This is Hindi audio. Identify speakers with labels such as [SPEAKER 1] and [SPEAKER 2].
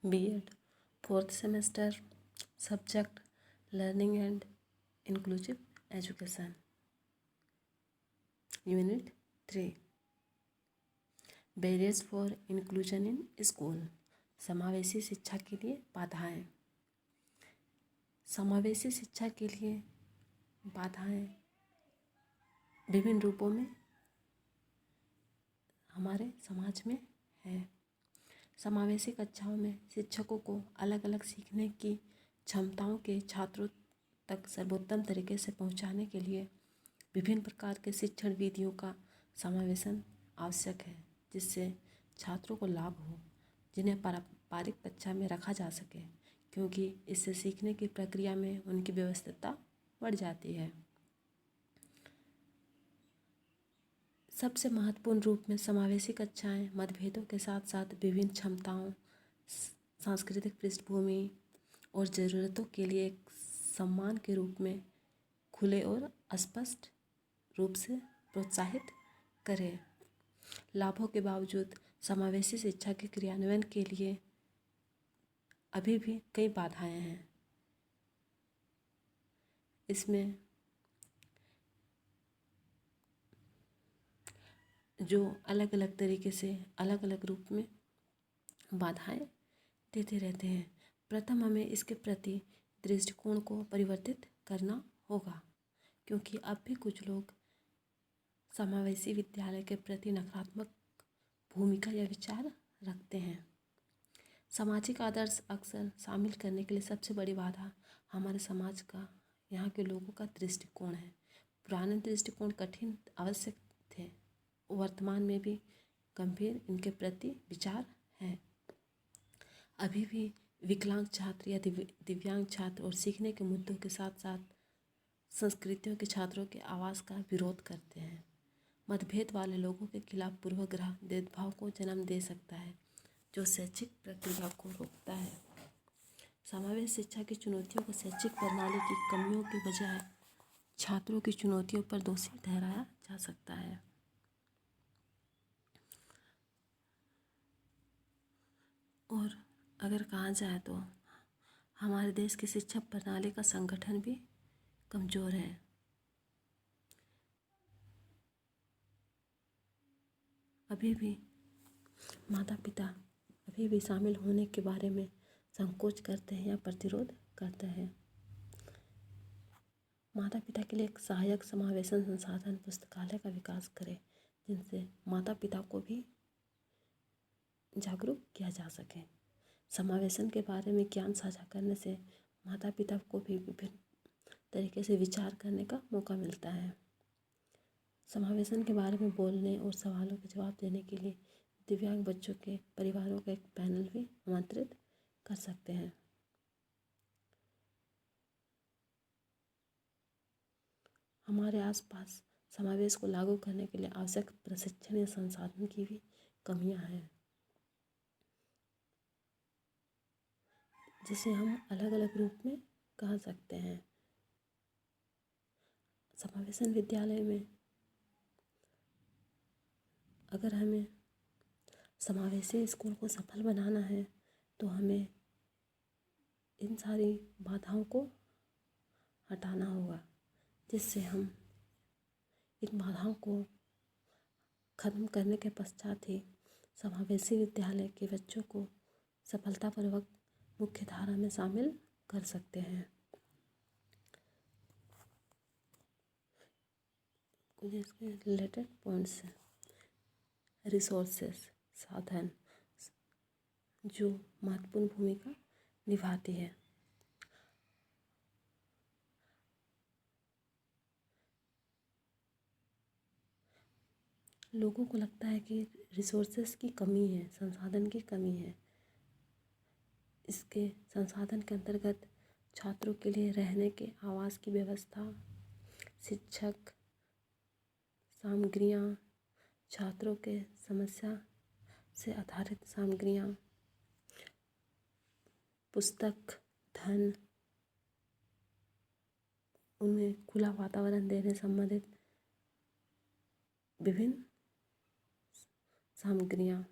[SPEAKER 1] B.Ed, fourth semester, subject Learning and Inclusive Education, Unit 3, Barriers for Inclusion in School, समावेशी शिक्षा के लिए बाधाएं। समावेशी शिक्षा के लिए बाधाएं विभिन्न रूपों में हमारे समाज में है। समावेशी कक्षाओं में शिक्षकों को अलग अलग सीखने की क्षमताओं के छात्रों तक सर्वोत्तम तरीके से पहुंचाने के लिए विभिन्न प्रकार के शिक्षण विधियों का समावेशन आवश्यक है, जिससे छात्रों को लाभ हो, जिन्हें पारंपरिक कक्षा में रखा जा सके, क्योंकि इससे सीखने की प्रक्रिया में उनकी व्यस्तता बढ़ जाती है। सबसे महत्वपूर्ण रूप में समावेशी कक्षाएं मतभेदों के साथ साथ विभिन्न क्षमताओं, सांस्कृतिक पृष्ठभूमि और ज़रूरतों के लिए एक सम्मान के रूप में खुले और स्पष्ट रूप से प्रोत्साहित करें। लाभों के बावजूद समावेशी शिक्षा के क्रियान्वयन के लिए अभी भी कई बाधाएं हैं। इसमें जो अलग अलग तरीके से अलग अलग रूप में बाधाएं देते रहते हैं। प्रथम हमें इसके प्रति दृष्टिकोण को परिवर्तित करना होगा, क्योंकि अब भी कुछ लोग समावेशी विद्यालय के प्रति नकारात्मक भूमिका या विचार रखते हैं। सामाजिक आदर्श अक्सर शामिल करने के लिए सबसे बड़ी बाधा हमारे समाज का, यहाँ के लोगों का दृष्टिकोण है। पुराने दृष्टिकोण कठिन आवश्यक थे, वर्तमान में भी गंभीर इनके प्रति विचार है। अभी भी विकलांग छात्र या दिव्यांग छात्र और सीखने के मुद्दों के साथ साथ संस्कृतियों के छात्रों के आवाज़ का विरोध करते हैं। मतभेद वाले लोगों के खिलाफ पूर्वाग्रह भेदभाव को जन्म दे सकता है, जो शैक्षिक प्रक्रिया को रोकता है। समावेश शिक्षा की चुनौतियों को शैक्षिक प्रणाली की कमियों की बजाय छात्रों की चुनौतियों पर दोषी ठहराया जा सकता है। और अगर कहा जाए तो हमारे देश की शिक्षा प्रणाली का संगठन भी कमज़ोर है। अभी भी माता पिता अभी भी शामिल होने के बारे में संकोच करते हैं या प्रतिरोध करते हैं। माता पिता के लिए एक सहायक समावेशन संसाधन पुस्तकालय का विकास करें, जिनसे माता पिता को भी जागरूक किया जा सके। समावेशन के बारे में ज्ञान साझा करने से माता पिता को भी विभिन्न तरीके से विचार करने का मौका मिलता है। समावेशन के बारे में बोलने और सवालों के जवाब देने के लिए दिव्यांग बच्चों के परिवारों का एक पैनल भी आमंत्रित कर सकते हैं। हमारे आसपास समावेश को लागू करने के लिए आवश्यक प्रशिक्षण या संसाधन की भी कमियां हैं, जिसे हम अलग अलग रूप में कह सकते हैं। समावेशन विद्यालय में अगर हमें समावेशी स्कूल को सफल बनाना है तो हमें इन सारी बाधाओं को हटाना होगा, जिससे हम इन बाधाओं को ख़त्म करने के पश्चात ही समावेशी विद्यालय के बच्चों को सफलतापूर्वक मुख्य धारा में शामिल कर सकते हैं। कुछ इसके रिलेटेड पॉइंट्स हैं। रिसोर्सेस, साधन जो महत्वपूर्ण भूमिका निभाती है। लोगों को लगता है कि रिसोर्सेस की कमी है, संसाधन की कमी है। इसके संसाधन के अंतर्गत छात्रों के लिए रहने के आवास की व्यवस्था, शिक्षक, सामग्रियाँ, छात्रों के समस्या से आधारित सामग्रियाँ, पुस्तक, धन, उन्हें खुला वातावरण देने संबंधित विभिन्न सामग्रियाँ